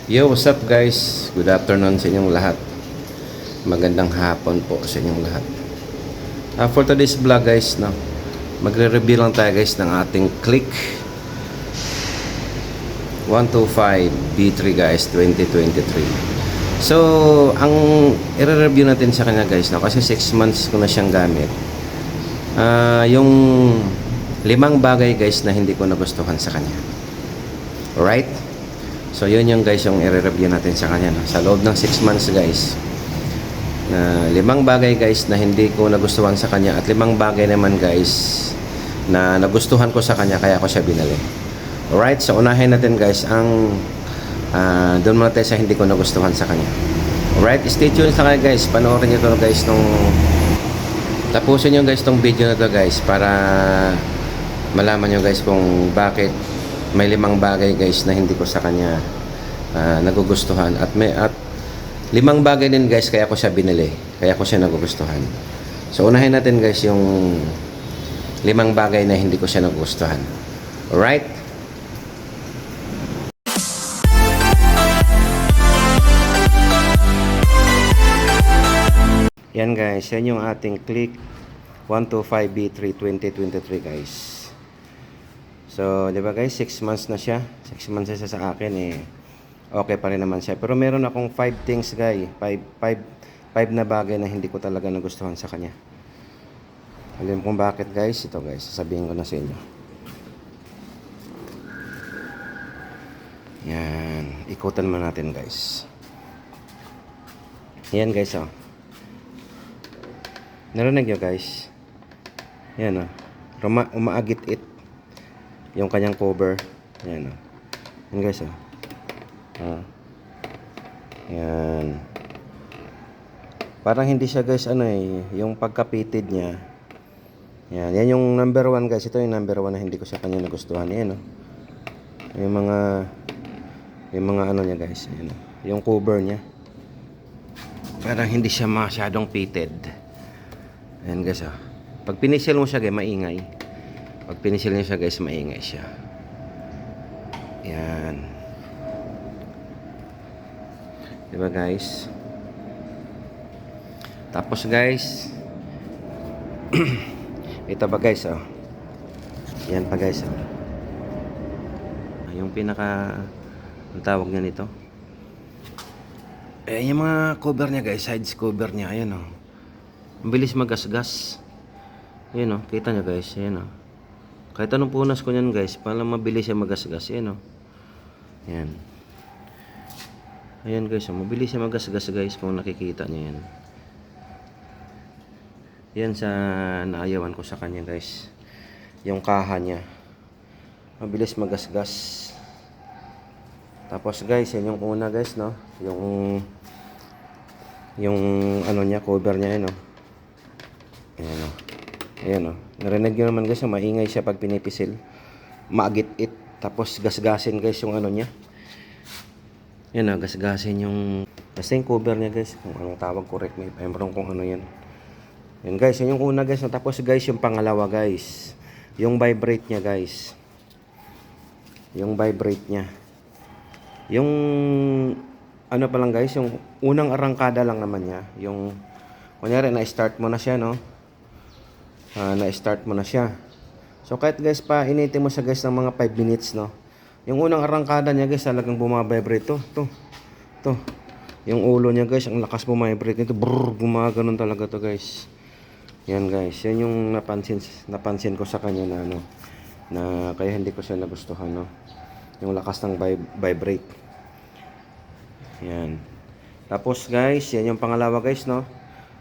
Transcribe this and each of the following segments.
Yo, what's up guys? Good afternoon sa inyong lahat. Magandang hapon po sa inyong lahat. For today's vlog guys, no, magre-review lang tayo guys ng ating Click 125 B3 guys 2023. So, ang i-review natin sa kanya guys, no, kasi 6 months ko na siyang gamit. Yung 5 bagay guys na hindi ko nagustuhan sa kanya. Alright? So, yun yung guys yung i-review natin sa kanya. No? Sa loob ng 6 months guys. Na 5 bagay guys na hindi ko nagustuhan sa kanya. At 5 bagay naman guys na nagustuhan ko sa kanya kaya ko siya binili. Alright, so unahin natin guys ang doon muna tayo sa hindi ko nagustuhan sa kanya. Alright, stay tuned sa kanya guys. Panoorin nyo to guys tapusin nyo guys tong video na to guys para malaman nyo guys kung bakit may 5 bagay guys na hindi ko sa kanya nagugustuhan at 5 bagay din guys kaya ko siya binili, kaya ko siya nagugustuhan. So unahin natin guys yung 5 bagay na hindi ko siya nagugustuhan. Alright? Yan guys, yan yung ating Click 125B3 2023 guys. So, di ba guys, 6 months na siya. 6 months na siya sa akin eh. Okay pa rin naman siya. Pero meron akong 5 things guys. 5 na bagay na hindi ko talaga nagustuhan sa kanya. Alam kung bakit guys. Ito guys, sasabihin ko na sa inyo. Yan. Ikutan mo natin guys. Yan guys oh. Narinig nyo guys. Yan oh. Umaagit-it yung kanyang cover. Yan oh. Yan guys oh. Yan. Parang hindi siya guys yung pagka-pitted niya. Yan. Yan yung number 1 guys. Ito yung number 1 na hindi ko sa kanya nagustuhan. Yan oh. Yung mga ano niya guys. Yan oh. Yung cover niya. Parang hindi siya masyadong pitted. Yan guys oh. Pag pinisil mo siya guys, maingay. Pag pinisil niyo siya guys, maingay siya. Yan. Diba guys? Tapos guys, ito ba guys oh. Yan pa guys oh. Yung ang tawag niya nito. Yung mga cover niya guys, sides cover niya, ayan oh. Mabilis magasgas. Ayan oh, kita niyo guys, ayan oh. Kahit anong punas ko niyan guys, parang mabilis siya magasgas, ayan oh. Yan. Ayan guys, mabilis siya magasgas guys kung nakikita niyo yan. Yan sa naayawan ko sa kanya guys. Yung kaha niya. Mabilis magasgas. Tapos guys, yan yung una guys, no? Yung ano niya, cover niya yan, no? Ayan, no? Ayan, no? Narinig nyo naman guys, maingay siya pag pinipisil. Maagit-it. Tapos gasgasin guys yung ano niya. Yan na, gasgasin yung basta yung cover niya guys. Kung anong tawag, correct me if I'm wrong kung ano yan. Yan guys, yan yung una guys. Tapos guys, yung pangalawa guys. Yung vibrate niya guys. Yung vibrate niya. Yung ano pa lang guys, yung unang arangkada lang naman niya. Yung kunyari na-start mo na siya, no? Na-start mo na siya. So kahit guys pa initin mo siya guys ng mga 5 minutes, no? Yung unang arangkada niya guys, talagang bumabibrate to. Yung ulo niya guys, ang lakas bumabibrate nito. Brrr, gumaganon talaga to guys. Yan guys, yan yung napansin ko sa kanya na ano, na kaya hindi ko siya nagustuhan, no. Yung lakas ng vibrate. Yan. Tapos guys, yan yung pangalawa guys, no.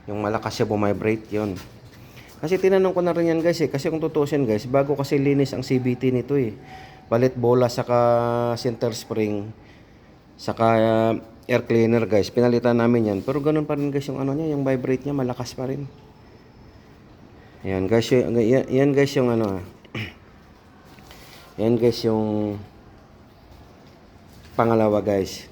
Yung malakas siya bumibrate, yun. Kasi tinanong ko na rin yan guys kasi kung tutusin guys, bago kasi linis ang CVT nito eh. Palit bola saka center spring saka air cleaner guys, pinalitan namin yan, pero ganun pa rin guys yung ano niya, yung vibrate niya malakas pa rin. Yan guys, yan guys yung ano yan guys yung pangalawa guys,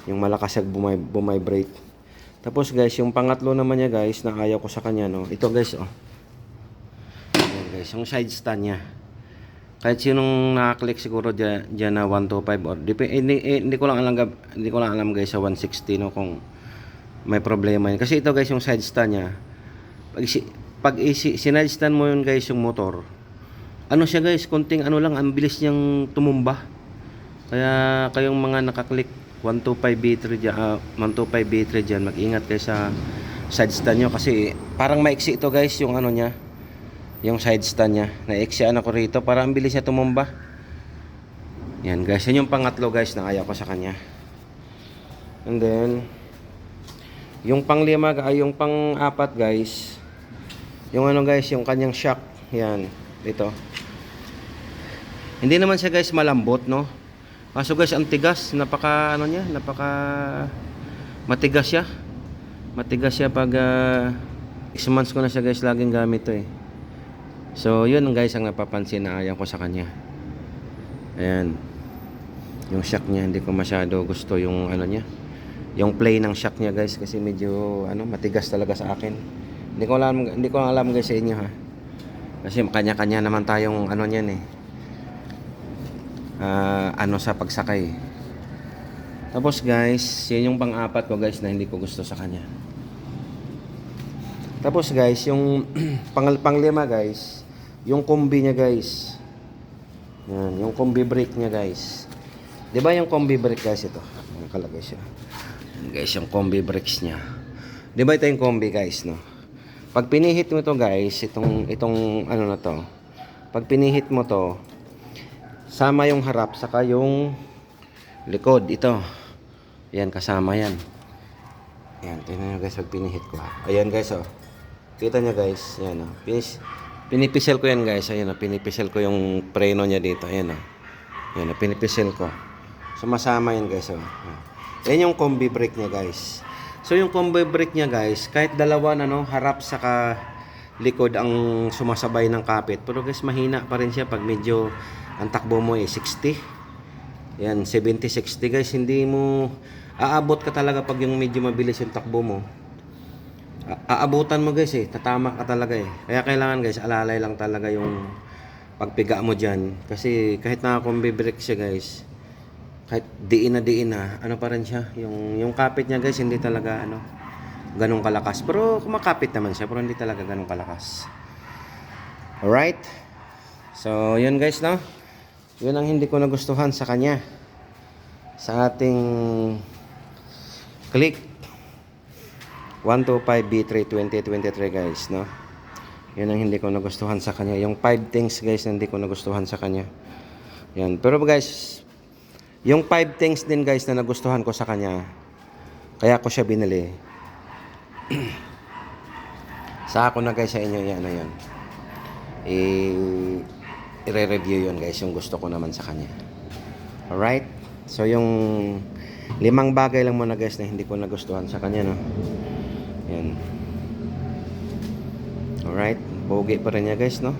yung malakas yung bumibrate. Tapos guys, yung pangatlo naman niya guys na ayaw ko sa kanya, no, ito guys oh. Yan guys, yung side stand niya. Kahit sinong nakaklik siguro dyan na 125 or hindi ko lang alam guys sa 160 no kung may problema yun. Kasi ito guys yung side stand niya. Side stand mo yun guys yung motor. Ano siya guys, konting ano lang, ang bilis niyang tumumba. Kaya kayong mga nakaklik 125 B3 dyan, 125 B3 dyan, mag-ingat kayo sa side stand nyo kasi parang maiksi ito guys yung ano niya, yung side stand niya. Naiksian ako rito para ang bilis niya tumumba. Yan guys, yan yung pangatlo guys na ayaw ko sa kanya. And then yung panglima ay yung pang-apat guys, yung ano guys, yung kanyang shock. Yan, dito. Hindi naman siya guys malambot no. Kaso guys ang tigas, napaka ano niya, napaka matigas siya. Matigas siya pag isang months ko na siya guys laging gamit to eh. So yun guys ang napapansin na ayaw ko sa kanya. Ayan. Yung shock niya hindi ko masyado gusto yung ano niya. Yung play ng shock niya guys kasi medyo ano matigas talaga sa akin. Hindi ko alam guys sa inyo ha. Kasi kanya-kanya naman tayong ano niyan eh. Ano sa pagsakay. Tapos guys, yun yung pang-apat ko guys na hindi ko gusto sa kanya. Tapos guys, yung panglima guys, yung combi niya guys. Yan, yung combi brake niya guys. 'Di ba yung combi brake guys ito? Nakalagay siya. Yan, guys, yung combi brakes niya. 'Di ba ito yung combi guys, no? Pag pinihit mo ito guys, itong ano na to. Pag pinihit mo to, sama yung harap saka yung likod ito. Yan kasama yan. Yan, tingnan nyo guys pag pinihit ko. Ayan guys oh. Kita nyo guys, yan oh. Pinipisel ko yan guys. Ayan oh, pinipisel ko yung preno niya dito. Ayan oh. Yan oh, pinipisel ko. Sumasama yan guys oh. Yan yung combi brake niya guys. So yung combi brake niya guys, kahit dalawa na no, harap saka likod ang sumasabay ng kapit. Pero guys mahina pa rin siya pag medyo ang takbo mo ay 60. Yan, 70-60 guys. Hindi mo aabot ka talaga pag yung medyo mabilis yung takbo mo. Aabutan mo guys eh. Tatama ka talaga eh. Kaya kailangan guys, alalay lang talaga yung pagpiga mo dyan. Kasi kahit naka-combi brake siya guys, kahit diin na, ano pa rin siya. Yung kapit niya guys, hindi talaga ano, ganun kalakas. Pero kumakapit naman siya, pero hindi talaga ganun kalakas. Alright? So, yun guys no. Yun ang hindi ko nagustuhan sa kanya. Sa ating Click 125B3 2023 guys, no? Yun ang hindi ko nagustuhan sa kanya. Yung 5 things guys na hindi ko nagustuhan sa kanya. Yan. Pero guys, yung 5 things din guys na nagustuhan ko sa kanya, kaya ko siya binili. Sa ako na guys sa inyo yan na yun. I-re-review yun guys yung gusto ko naman sa kanya. Alright, so yung 5 bagay lang muna guys na hindi ko nagustuhan sa kanya no. Yan. Alright, pogi pa rin niya guys no.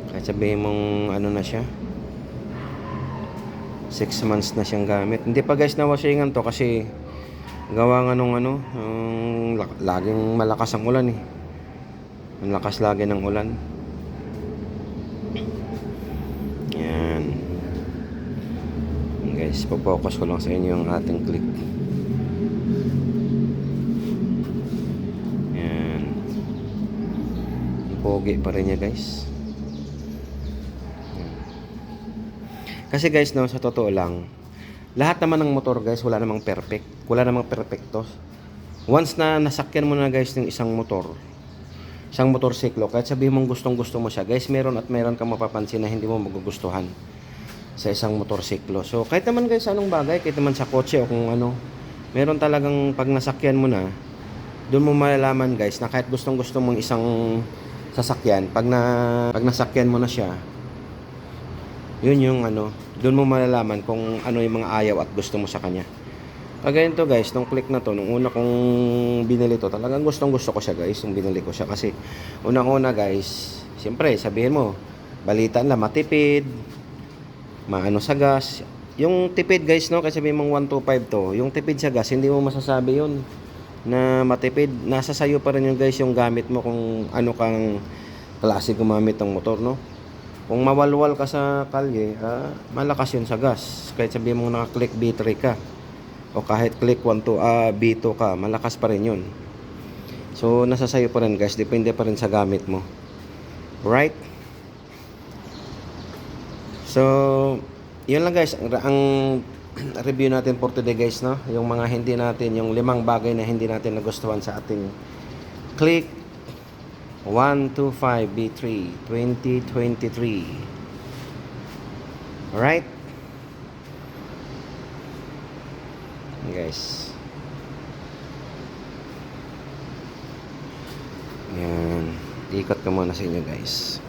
Kahit sabihin mong ano na siya, 6 months na siyang gamit. Hindi pa guys nawashingan to kasi gawa nga nung ano, laging malakas ang ulan eh. Ang lakas lagi ng ulan. Guys, po-focus ko lang sa inyo yung ating Click. Yan. Pogi pa rin niya guys. Yan. Kasi guys no, sa totoo lang, lahat naman ng motor guys, wala namang perfect. Wala namang perfecto. Once na nasakyan mo na guys ng isang motorsiklo, kahit sabihin mong gustong gusto mo siya guys, meron kang mapapansin na hindi mo magugustuhan sa isang motorsiklo. So kahit naman guys anong bagay, kahit naman sa kotse o kung ano, meron talagang pag nasakyan mo na, doon mo malalaman guys na kahit gustong gusto mong isang sasakyan, pag nasakyan mo na siya, yun yung ano, doon mo malalaman kung ano yung mga ayaw at gusto mo sa kanya. Kagaya nito guys, nung Click na to, nung una kong binili to, talagang gustong gusto ko siya guys, nung binili ko siya kasi unang-una guys, siyempre sabihin mo, balitaan lang, matipid, maano sa gas. Yung tipid guys no, kasi sabihin mong 125 to, yung tipid sa gas, hindi mo masasabi yun na matipid. Nasa sayo pa rin yung guys yung gamit mo kung ano kang klase gumamit ng motor no. Kung mawalwal ka sa kalye, malakas yun sa gas. Kahit sabihin mong naka-click B3 ka, o kahit click 1 to B2 ka, malakas pa rin yun. So, nasa sayo pa rin guys. Depende pa rin sa gamit mo. Right? So, yun lang guys. Ang review natin for today guys, no? Yung mga hindi natin, yung 5 bagay na hindi natin nagustuhan sa ating Click 125B3 2023. Alright? Guys. Yan. Ikot ko muna sa inyo guys.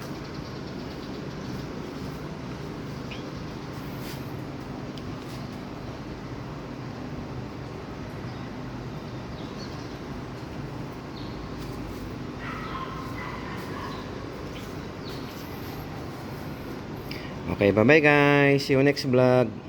Okay, bye bye guys. See you next vlog.